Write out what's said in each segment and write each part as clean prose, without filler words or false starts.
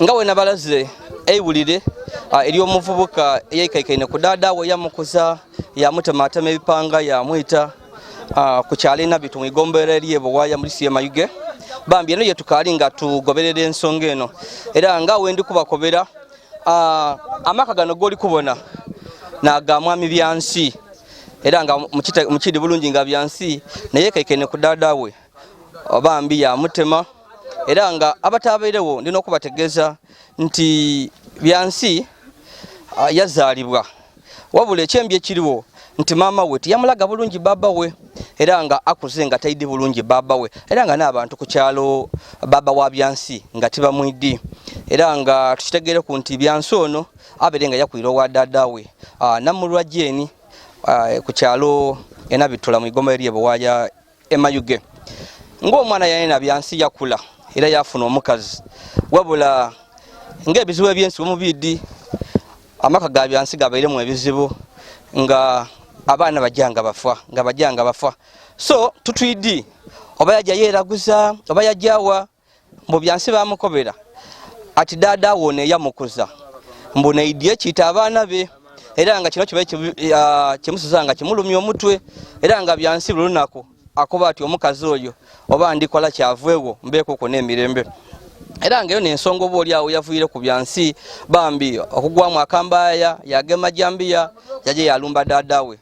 nga wena balaze eyibulire eri omuvubuka eyekaikaine ku dada we yamukuza yamutematema ebipanga yamwita ku kyalo Nabitu mu igombero eryebo waya muri Mayuge bambi eno yetukali nga tugoberera ensonga eno era nga wendi kubakobera amaka gano goli kubona naga mwami byansi era nga mukidi bulungi nga byansi naye kaikene ku dada we bambi yamutema era nga abatabairewo ndino kubategeza nti byansi yazalibwa wabule kyembye kiriwo nti mama we tiyamulaga bulungi baba we era nga akuze nga taidi bulungi baba we era nga n'abantu ku kyalo baba wa byansi nga tiba mwidi era nga tukitegere ku nti byansi ono abere nga yakwiro wa dada we namulwa jeni ku kyalo Nabitula mu igomba eryebo waya Mayuge ng'omwana yana byansi yakula era yafuna omukazi wabula ng'ebizibu ebyensi omubidi amaka ga byansi gabaire mu ebizibu nga abana bajanga bafa so tutwidi oba yajja yeraguza oba yajjawa mu byansi bamukobera ati dada wone yamukuza mbona idye kita abana be era nga kino kibaye kimusuzanga kimulumya omutwe era nga byansi bulunako akoba ati omukazi oyo oba ndikola kyavwewo mbeko ko nemirembe era nga yo n'ensonga obo oli awo yavuire ku byansi bambi okugwamu akambaya yagema jambiya yaje yalumba dada we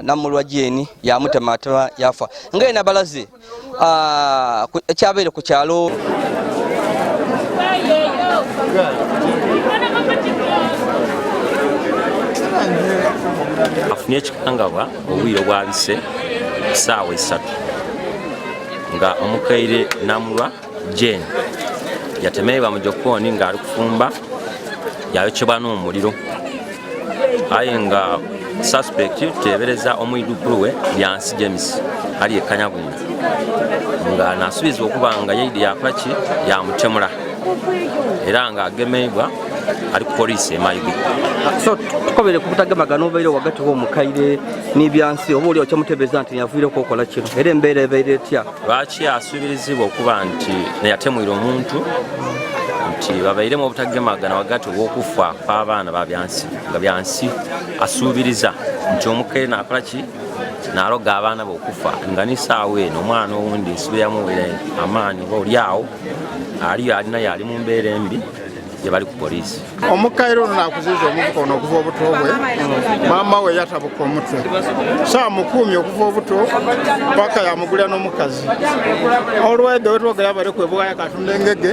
namulwa jeni yamutematema yafa ngaina balaze ekyabere ku kyalo afunye ekikangabwa obwire bwabise saawa 3 nga omukaire namulwa jeni yatemeebwa mu jokoni nga ali kufumba yayokyebwa n'omuliro aye nga suspect tebereza omwidukulu we Byansi James ali ekanyabunda nga nasubiza okuba nga yeidi yakolaki yamutemula era nga agemeebwa ali ku police Mayuge. So tukobere kutagemagana obaire wagati wo mukaire ni Byansi oba oli okyamutebeza nti yavuire ko kola kino era embeera ebaire etya lwaki asubirizibwa okuba nti neyatemwira omuntu nti babairemu obutagemagana wagati w'okufa kw'abaana ba Byansi nga Byansi asuubiriza nti omukaire nakolaki naroga abaana b'okufa nga nisaawa eno omwana owundi nsubiramu amaani oli awo alina yali mu mbeera embi yabali ku police omukaire ono nakuziza omuvuka ono okuva obuto bwe maama we yatabuka omutwe saamukuumye okuva obuto paka yamugulira n'omukazi olwedde wetwogera bali kwebuga yakatunda engege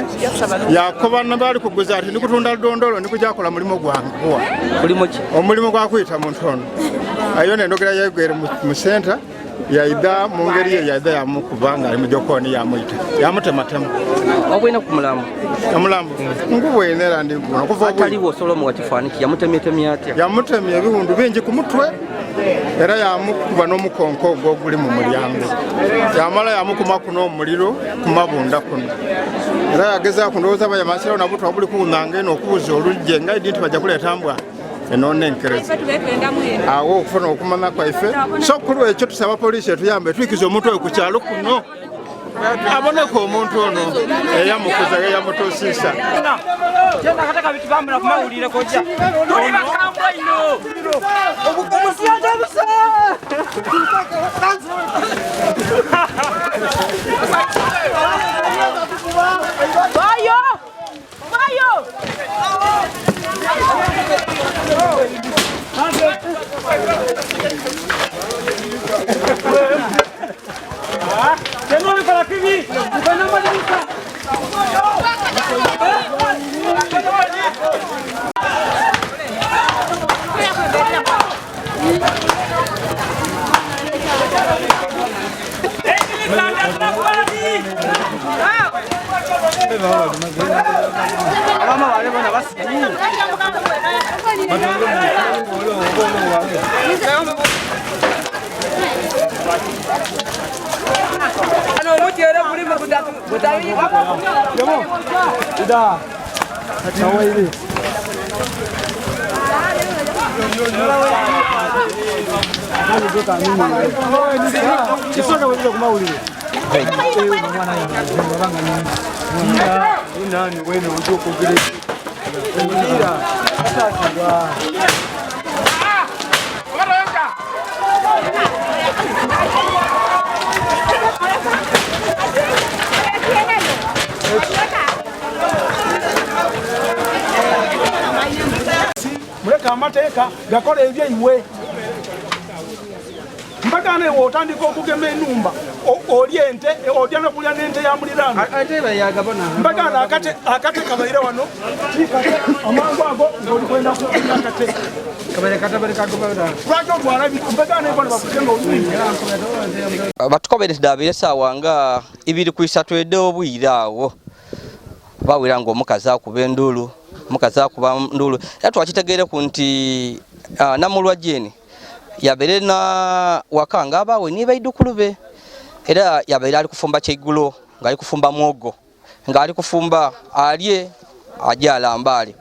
yakoba nabali kuguza ati ndikutunda ludondolo ndikujakola mulimo gwange omulimu gwakuyita muntu ono ayo nendogera yegwere mu center yaida mu ngeri ye yaida yamukubanga ali mu jokoni yamuyita yamutematema obwina ku mulamu amulamu ngubwenera ndi kuva ataliwo Solomo watifaniki yamutemye atya yamutemye ebihundu bingi ku mutwe era yamukuba n'omukonko ogwo oguli mu mulyango yamala yamukuma kuno omuliro kumabunda kuno era yagezaako ndowooza bayamasirawo nabutwa buli kuwunanga eno okubuuza olugje nga idi nti bajja kuleeta mbwa enoona enkereza awo okufuna okumanya kwaife so kuli ekyo tusaba poliisi etuyambe twikiza omuntu oyo ku kyalo kuno aboneka omuntu ono eyamukuza eyamutuusiisa muleka amateeka gakola ebyeiwe mpaka newe otandika okugema enumba olya ente olya nokulya n'ente ya muliraano mpaka akate kabaire wano amangu ago ng'oli kwenda kunya akate lwaki otwala mpaka nebona bakusenga olungi batukoberedde abeire essaawa nga 2:30 eddewo obwire awo bawera ng'omukazi akuba enduulu mukazi akuba nduulu era twakitegeereku nti namulwa Jane yabeire na wakanga abawe ni baidukulu be era yabeire ali kufumba kyeigulo nga ali kufumba mwogo nga ali kufumba alye ajala mbali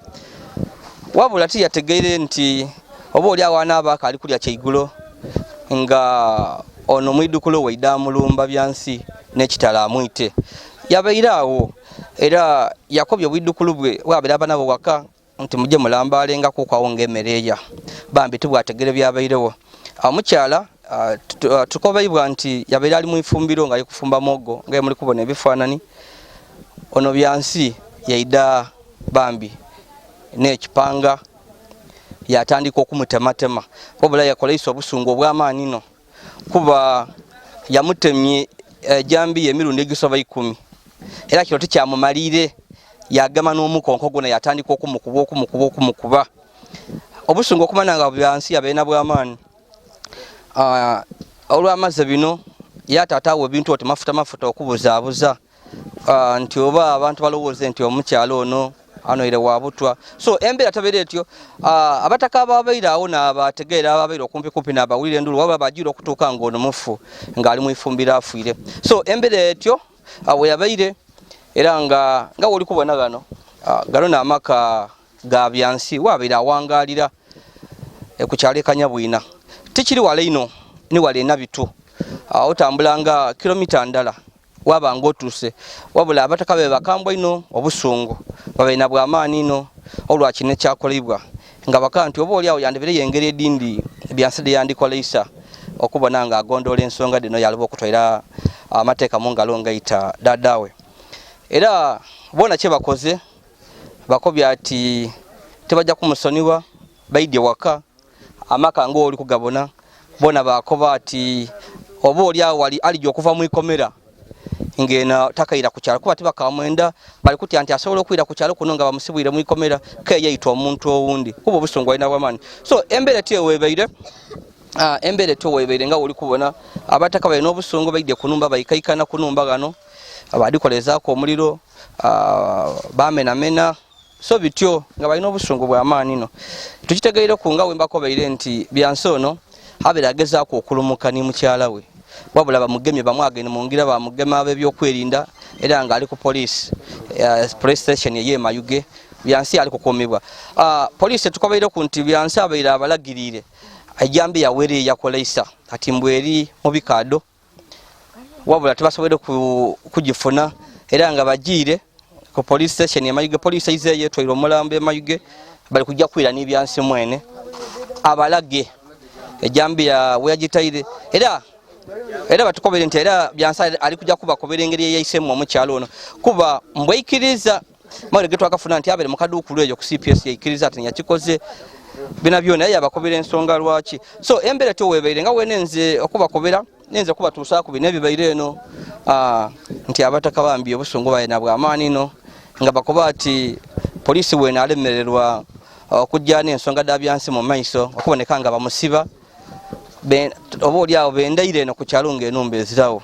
wabula ti yategeere nti oba oli awana abaka ali kulya kyeigulo nga ono mwidukulu waida mulumba byansi n'ekitala amwite yabeire awo era yakobye obwidukulu bwe wabeera abana bo waka nti mujje mulambalenga kukawo ng'emmereya bambi tibwategere byabairewo omukyala tukobeibwa nti yabeire ali mu ifumbiro nga yekufumba mogo nga muli kubona ebifaanani ono byansi yaida bambi n'ekipanga yatandika okumutematema wabula yakoleisa obusungu obw'amaanyi no kuba yamutemye jambi emirundi egisoba 10 era kiro tikyamumalire yagama n'omukonko gona yatandika okumukuba obusungu okumana nga byansi yabeena bw'amaanyi olw'amazzi bino yatataawo ebintu oti mafuta okubuzaabuza nti oba abantu balowooze nti omukyalo ono anoire wabutwa so embeera tabeera etyo abataka ababeire awo n'abategeera ababeire okumpi n'abawulire endulu waba bagira okutuuka ng'ono mufu ng'ali mu ifumbiro afiire so embeera etyo awo yabeire era nga woli kubona gano n'amaka ga byansi wabeire awangalira ku kyalo Kanyabwina tikiri wala ino ni wala enabitu otambulanga kilomita ndala waba ng'otuuse wabula abataka be bakambwa ino obusungu babeina bw'amaanyi ino olwakino ekyakolebwa nga baka nti oba oli awo yandibire yengeri edindi byansi yandikoleisa okubona nga agondoola ensonga dino yaliba okutwaira amateeka mu ngalo ngayita daddawe era bona kye bakoze bakobya ati tebajja kumusonyiwa baidye waka amaka ng'oli kugabona bona bakoba ati oba oli awo alijja okuva mu ikomera ngena takaira ku kyalo kuba tibakamwenda bali kuti anti asobola okwira ku kyalo kuno nga bamusibwire mu ikomera keyayitwa omuntu owundi kuba obusungu alina bw'amaanyi so embeera tewebeire nga oli kubona abataka balina obusungu baidye kunumba bayikaikana kunumba gano abadikolezaako omuliro bamenamena so bityo nga balina obusungu bw'amaanyi no tukitegeire ku nga wembakobeire nti byansi ono abera agezaako okulumuka ni mukyala we wabula bamugemye bamwagene mu ngira bamugema ab'ebyokwerinda era nga ali ku police station ye Mayuge byansi ali kukomebwa police tukobeire ku nti byansi abeera abalagirire ajambi yawere yakoleisa ati mbweri mu bikado wabula tubasobere kugifuna era nga bajire ku police station ya Mayuge police ize yetwairo mulambe Mayuge bali kujja kwira ni byansi mwene abalage ejambi ya weyagitaire era batukobere nti era byansi ali kujja kuba kobere engeri yeyisemu omukyalo ono kuba mbweikiriza mare getu akafuna nti abere mukadukulu eyo ku CPS yikiriza ati yakikoze bina byona yabakobera ensonga lwaki so embere to webeire nga wenenze okubakobera nenze kuba tusaku bine bibaire eno nti abataka bambi obusungu baye nabwa amani no nga bakoba ati polisi wena alemererwa okujjana ensonga dabyansi mu maiso okuboneka nga bamusiba obo lyao bendaire no ku kyalunga enumbe ezirawo